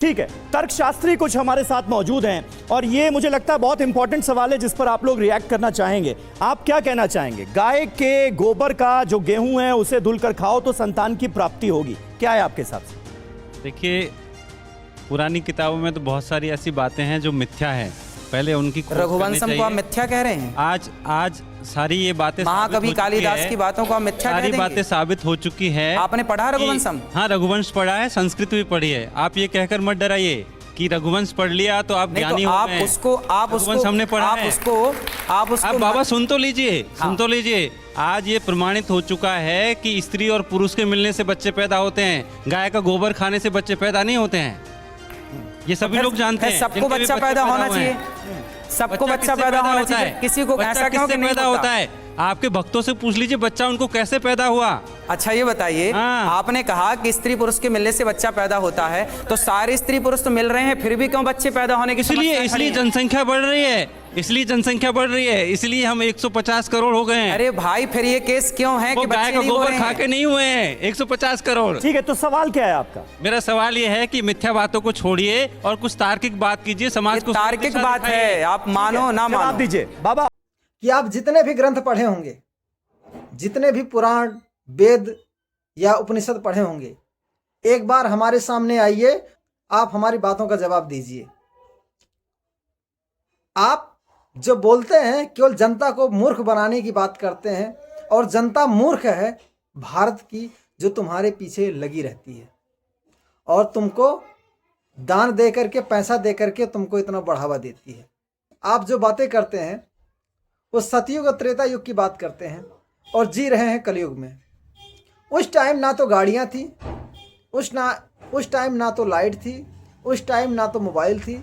ठीक है, तर्कशास्त्री कुछ हमारे साथ मौजूद हैं और ये मुझे लगता है बहुत इंपॉर्टेंट सवाल है जिस पर आप लोग रिएक्ट करना चाहेंगे। आप क्या कहना चाहेंगे? गाय के गोबर का जो गेहूं है उसे धुलकर खाओ तो संतान की प्राप्ति होगी, क्या है आपके हिसाब से? देखिए, पुरानी किताबों में तो बहुत सारी ऐसी बातें हैं जो मिथ्या है, पहले उनकी खोज करनी रघुवंशम को आप मिथ्या कह रहे हैं? आज सारी ये बातें महाकवि कालिदास की बातों को आप मिथ्या कह सारी देंगे? बातें साबित हो चुकी है। आपने पढ़ा रघुवंशम? हाँ, रघुवंश पढ़ा है, संस्कृत भी पढ़ी है। आप ये कहकर मत डराइए कि रघुवंश पढ़ लिया तो आप ज्ञानी हो गए। रघुवंश हमने पढ़ा है। आप बाबा सुन तो लीजिए, सुन तो लीजिए। आज ये प्रमाणित हो चुका है कि स्त्री और पुरुष के मिलने से बच्चे पैदा होते हैं, गाय का गोबर खाने से बच्चे पैदा नहीं होते हैं। ये सभी लोग जानते हैं। सबको बच्चा पैदा होना चाहिए, सबको बच्चा पैदा होना चाहिए। किसी को ऐसा क्यों कि नहीं पैदा होता है? आपके भक्तों से पूछ लीजिए बच्चा उनको कैसे पैदा हुआ। अच्छा ये बताइए, आपने कहा कि स्त्री पुरुष के मिलने से बच्चा पैदा होता है, तो सारे स्त्री पुरुष तो मिल रहे हैं, फिर भी क्यों बच्चे पैदा होने की समस्या खड़ी है? इसलिए जनसंख्या बढ़ रही है, इसलिए जनसंख्या बढ़ रही है, इसलिए हम 150 करोड़ हो गए हैं। अरे भाई, फिर ये केस क्यों है कि गाय का गोबर खा के नहीं हुए हैं 150 करोड़? ठीक है, तो सवाल क्या है आपका? मेरा सवाल ये है कि मिथ्या बातों को छोड़िए और कुछ तार्किक बात कीजिए। समाज को तार्किक बात है, आप मानो ना मानो। जवाब दीजिए बाबा। कि आप जितने भी ग्रंथ पढ़े होंगे, जितने भी पुराण, वेद या उपनिषद पढ़े होंगे, एक बार हमारे सामने आइए, आप हमारी बातों का जवाब दीजिए। आप जो बोलते हैं केवल जनता को मूर्ख बनाने की बात करते हैं, और जनता मूर्ख है भारत की, जो तुम्हारे पीछे लगी रहती है और तुमको दान दे करके, पैसा दे करके तुमको इतना बढ़ावा देती है। आप जो बातें करते हैं वो सतयुग और त्रेता युग की बात करते हैं और जी रहे हैं कलयुग में। उस टाइम ना तो गाड़ियाँ थी, उस टाइम ना तो लाइट थी, उस टाइम ना तो मोबाइल थी,